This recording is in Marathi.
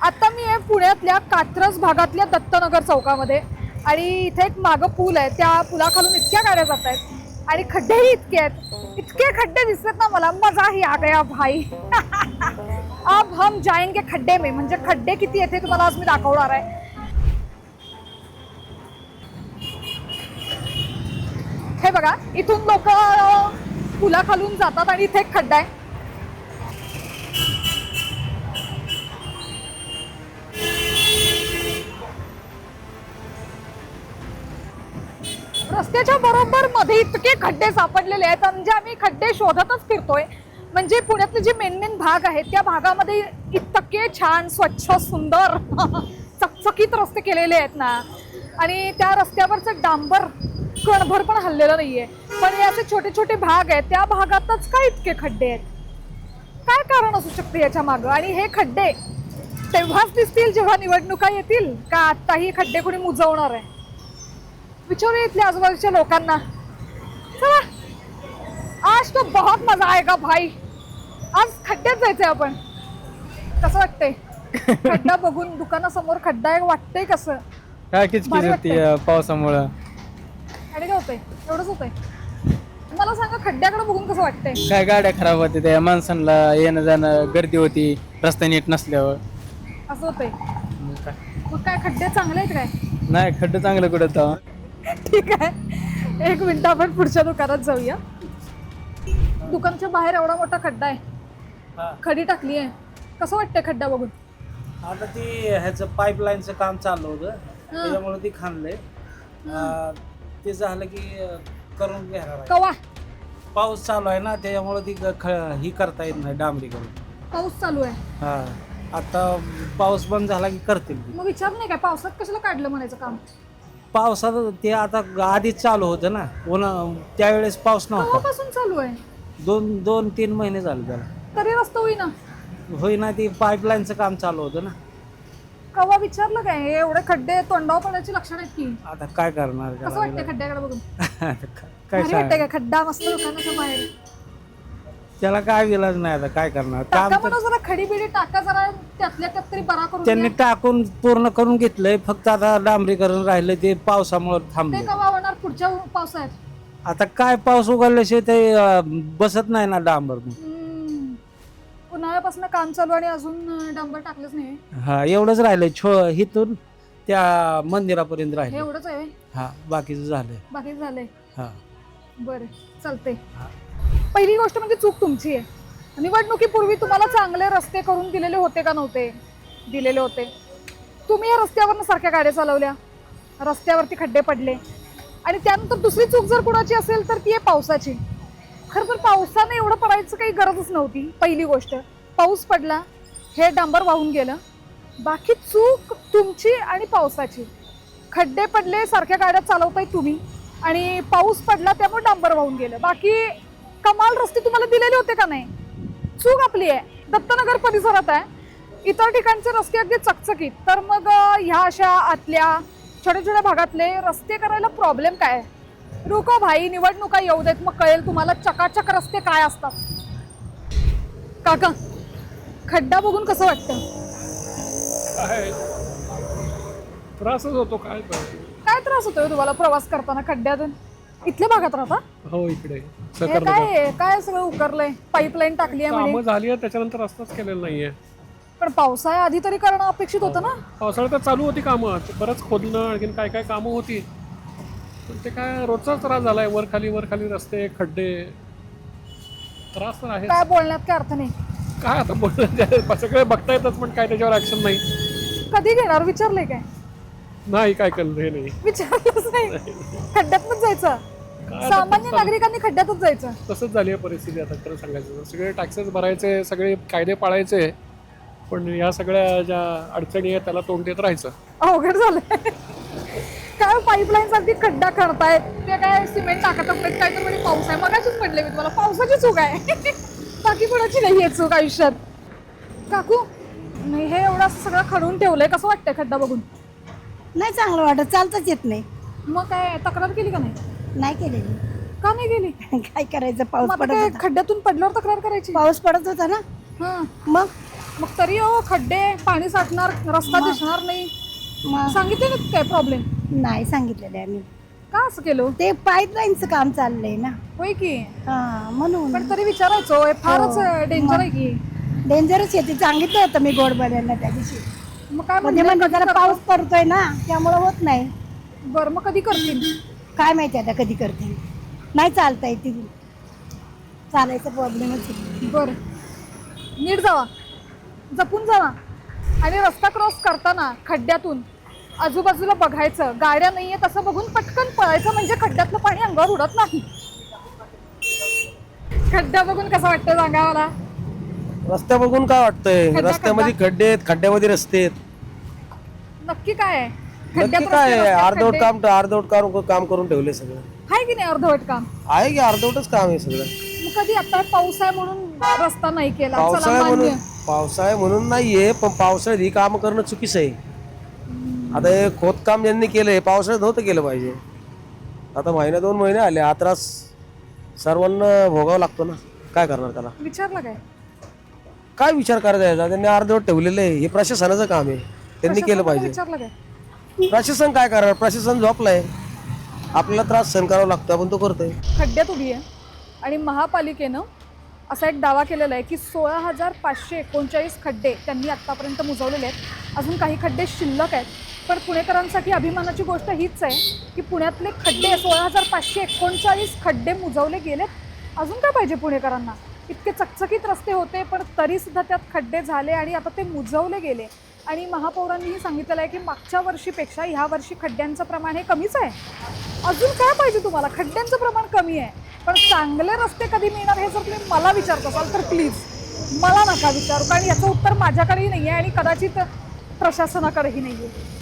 आता मी आहे पुण्यातल्या कात्रज भागातल्या दत्तनगर चौकामध्ये आणि इथे एक मागं पूल आहे. त्या पुलाखालून इतक्या गाड्या जात आहेत आणि खड्डेही इतके आहेत. इतके खड्डे दिसतात ना मला मजा ही आ गया भाई. अब हम जाएंगे खड्डे में. म्हणजे खड्डे किती येते तुम्हाला आज मी दाखवणार आहे. हे बघा इथून लोक पुलाखालून जातात आणि इथे एक खड्डा आहे. रस्त्याच्या बरोबर मध्ये इतके खड्डे सापडलेले आहेत. म्हणजे आम्ही खड्डे शोधतच फिरतोय. म्हणजे पुण्यातले जे मेन भाग आहेत त्या भागामध्ये इतके छान स्वच्छ सुंदर चकचकीत रस्ते केलेले आहेत ना. आणि त्या रस्त्यावरचं डांबर कणभर पण हल्लेलं नाहीये. पण हे असे छोटे छोटे भाग आहेत त्या भागातच काय इतके खड्डे आहेत. काय कारण असू शकते याच्या मागं. आणि हे खड्डे तेव्हाच दिसतील जेव्हा निवडणुका येतील का आत्ताही खड्डे कोणी मुजवणार आहे. विचारूया इथल्या आजूबाजूच्या लोकांना. चला आज तो बहुत मजा आएगा भाई. आज खड्ड्यात जायचंय आपण. कसं वाटतंय खड्डा बघून दुकानासमोर खड्डा आहे वाटतंय कसं. काय किचकिच होती पावसामुळं. आणि काय होतंय एवढंच होतंय. मला सांगा खड्ड्याकडे बघून कसं वाटतंय. काय गाड्या खराब होत्या त्या माणसांना येणं जाणं गर्दी होती रस्ता नीट नसल्यावर. असं होतंय. मग काय खड्डे चांगले आहेत काय. नाही खड्डे चांगलं कुठं होतं. ठीक आहे एक मिनिट आपण पुढच्या दुकानात जाऊया. दुकानाच्या बाहेर एवढा मोठा खड्डा आहे. खडी टाकली आहे. कसं वाटतंय खड्डा बघून. आता ती ह्याचं पाईपलाईनचं काम चालू होतं त्याच्यामुळे ती खाणलंय. ते झालं की करून घेणार आहे. कवा पाऊस चालू आहे ना त्याच्यामुळे ती ही करता येत नाही डांबरी करून. पाऊस चालू आहे. हा आता पाऊस बंद झाला की करतील. मग विचार नाही काय पावसात कशाला काढलं म्हणायचं काम. पावसात ते आता आधीच चालू होतं ना त्यावेळेस पाऊस नव्हता. केव्हापासून चालू आहे. 2-3 महिने झाले त्याला. तरी रस्ता होईना. होईना ती पाईपलाईनचं काम चालू होतं ना. कवा विचारलं काय. हे एवढे खड्डे तोंडावर पडायची लक्षण आहेत की. आता काय करणार कसं वाटतंय खड्ड्याकडे बघून. काय भारी वाटतंय का खड्डा मस्त दुकानाच्या बाहेर. त्याला काय विलाज नाही आता काय करणार टाका काम म्हणून जरा खडी बिडी टाका जरा त्यातल्या त्यात तरी बरा करून त्यांनी द्या. टाकून पूर्ण करून घेतलंय. फक्त आता डांबरीकरण राहिलं ते पावसामुळे ते थांबले. कवा होणार पुढच्या पावसाळ्यात. आता काय पाऊस उघडल्याशिवाय ते बसत नाही ना डांबर. उन्हाळ्यापासून काम चालू आणि अजून डांबर टाकलंच नाही. हा एवढंच राहिलंय हिथून त्या मंदिरापर्यंत हे राहिले. एवढंच आहे. हा बाकीचं झालंय. बाकी झालंय. हा बरं चालतंय. पहिली गोष्ट म्हणजे चूक तुमची आहे. निवडणुकीपूर्वी तुम्हाला चांगले रस्ते करून दिलेले होते का नव्हते. दिलेले होते. तुम्ही या रस्त्यावरनं सारख्या गाड्या चालवल्या. रस्त्यावरती खड्डे पडले. आणि त्यानंतर दुसरी चूक जर कुणाची असेल तर ती आहे पावसाची. खरं तर पावसाने एवढं पडायचं काही गरजच नव्हती. पहिली गोष्ट पाऊस पडला हे डांबर वाहून गेलं. बाकी चूक तुमची आणि पावसाची. खड्डे पडले सारख्या गाड्या चालवताय तुम्ही आणि पाऊस पडला त्यामुळे डांबर वाहून गेलं. बाकी कमाल रस्ते तुम्हाला दिलेले होते का नाही. चूक आपली आहे. दत्तनगर परिसरात आहे. इतर ठिकाणचे रस्ते अगदी चकचकीत. तर मग ह्या अशा आतल्या छोट्या छोट्या भागातले रस्ते करायला प्रॉब्लेम काय. रुको भाई निवडणुका येऊ देत मग कळेल तुम्हाला चकाचक रस्ते काय असतात. काका खड्डा बघून कसं वाटतं. काय त्रासच होतो. काय त्रास होतोय तुम्हाला प्रवास करताना खड्ड्यातून. इथल्या भागात राहता. हो इकडे हे काय सगळं उकरलंय. पाईपलाईन टाकली आहे कामं म्हणे. झाली आहे त्याच्यानंतर रस्ताच केलेला नाहीये. पण पावसाळ्या आधी तरी करणं अपेक्षित होतं ना. पावसाळ्यात तर चालू होती कामं. बरंच खोदणं आणखीन काय काय कामं होती. पण ते काय रोजचाच त्रास झालाय. वर खाली रस्ते खड्डे त्रास तर आहे. काय बोलण्यात काय अर्थ नाही. काय आता बोलणं सगळे बघता येतात पण काय त्याच्यावर ऍक्शन नाही. कधी घेणार विचारलंय काय. नाही काय केलं हे नाही. विचारलंच नाही. खड्ड्यातच जायचं. काय सामान्य नागरिकांनी खड्ड्यातच जायचं. तसंच झाली आहे परिस्थिती आता खरं सांगायचं. सगळे टॅक्सेस भरायचे सगळे कायदे पाळायचे पण या सगळ्या ज्या अडचणी आहेत त्याला तोंड देत राहायचं. अवघड झालंय. काय पाईपलाईन साठी खड्डा करतायत. ते काय सिमेंट टाकत काय तर म्हणजे पाऊस आहे. मगाशीच पडले मी तुम्हाला पावसाची चूक आहे. बाकी कोणाची नाहीये चूक आयुष्यात. काकू नाही हे एवढं सगळं खडून ठेवलंय. कसं वाटतंय खड्डा बघून. नाही चांगलं वाटत. चालताच येत नाही. मग काय तक्रार केली का नाही. नाही केलेली. का नाही गेली. काय करायचं. पाऊस मग पडत काय होता. खड्ड्यातून पडल्यावर तक्रार करायची. पाऊस पडत होता ना. हा मग मग तरी हो खड्डे, पाणी साठणार, रस्ता दिसणार नाही. मग सांगितले ना काय प्रॉब्लेम? नाही सांगितलेलं आम्ही. का असं केलं? ते पाईपलाईनचं काम चाललंय ना. होय की, हा म्हणून पण तरी विचारायचो, हे फारच हो. डेंजर आहे की. डेंजरच आहे. ते सांगितलं होतं मी गोडबड्यांना त्या दिवशी. मग काय म्हणजे म्हणजे जरा पाऊस पडतोय ना त्यामुळे होत नाही. बरं मग कधी करतील? काय माहिती आता कधी करते. नाही चालता येते. चालायचा प्रॉब्लेमच आहे. बर, नीट जावा, जपून जावा. आणि रस्ता क्रॉस करताना खड्ड्यातून आजूबाजूला बघायचं, गाड्या नाहीये तसं बघून पटकन पळायचं, म्हणजे खड्ड्यातलं पाणी अंगावर उडत नाही. खड्डा बघून कसं वाटतं सांगा मला? रस्त्या बघून काय वाटतंय? खड्डा, रस्त्यामध्ये खड्डे आहेत, खड्ड्यामध्ये रस्ते आहेत. नक्की काय आहे? नक्की काय आहे? अर्धवट काम करून ठेवले सगळं. आहे की नाही अर्धवट काम? आहे की अर्धवटच काम आहे सगळं. मग कधी आता पाऊस आहे म्हणून रस्ता नाही केला, चला मान्य. पावसाळा म्हणून नाहीये, पण पावसाळ्यात ही काम करणं चुकीचं आहे. आता हे खोदकाम ज्यांनी केलंय पावसाळ्यात नव्हतं केलं पाहिजे. आता महिना 2 महिने आले, हा त्रास सर्वांना भोगावा लागतो ना. काय करणार त्याला? विचारलं काय विचार करायचा याचा? त्यांनी अर्धवट ठेवलेलं आहे. हे प्रशासनाचं काम आहे, त्यांनी केलं पाहिजे. विचारलं काय? प्रशासन काय करणार? प्रशासन झोपलंय. आपल्याला त्रास सहन करावा लागतो, आपण तो करतोय. खड्ड्यात उभी आहे आणि महापालिकेनं असा एक दावा केलेला आहे की 16,539 खड्डे त्यांनी आत्तापर्यंत मुजवलेले आहेत. अजून काही खड्डे शिल्लक आहेत. पण पुणेकरांसाठी अभिमानाची गोष्ट हीच आहे की पुण्यातले खड्डे 16,539 खड्डे मुजवले गेलेत. अजून काय पाहिजे पुणेकरांना? इतके चकचकीत रस्ते होते पण तरीसुद्धा त्यात खड्डे झाले आणि आता ते मुजवले गेले. आणि महापौरांनीही सांगितलेलं आहे की मागच्या वर्षीपेक्षा ह्या वर्षी खड्ड्यांचं प्रमाण हे कमीच आहे. अजून काय पाहिजे तुम्हाला? खड्ड्यांचं प्रमाण कमी आहे पण चांगले रस्ते कधी मिळणार हे जर तुम्ही मला विचारत असाल तर प्लीज मला नका विचारू, कारण याचं उत्तर माझ्याकडेही नाही आहे आणि कदाचित प्रशासनाकडेही नाही आहे.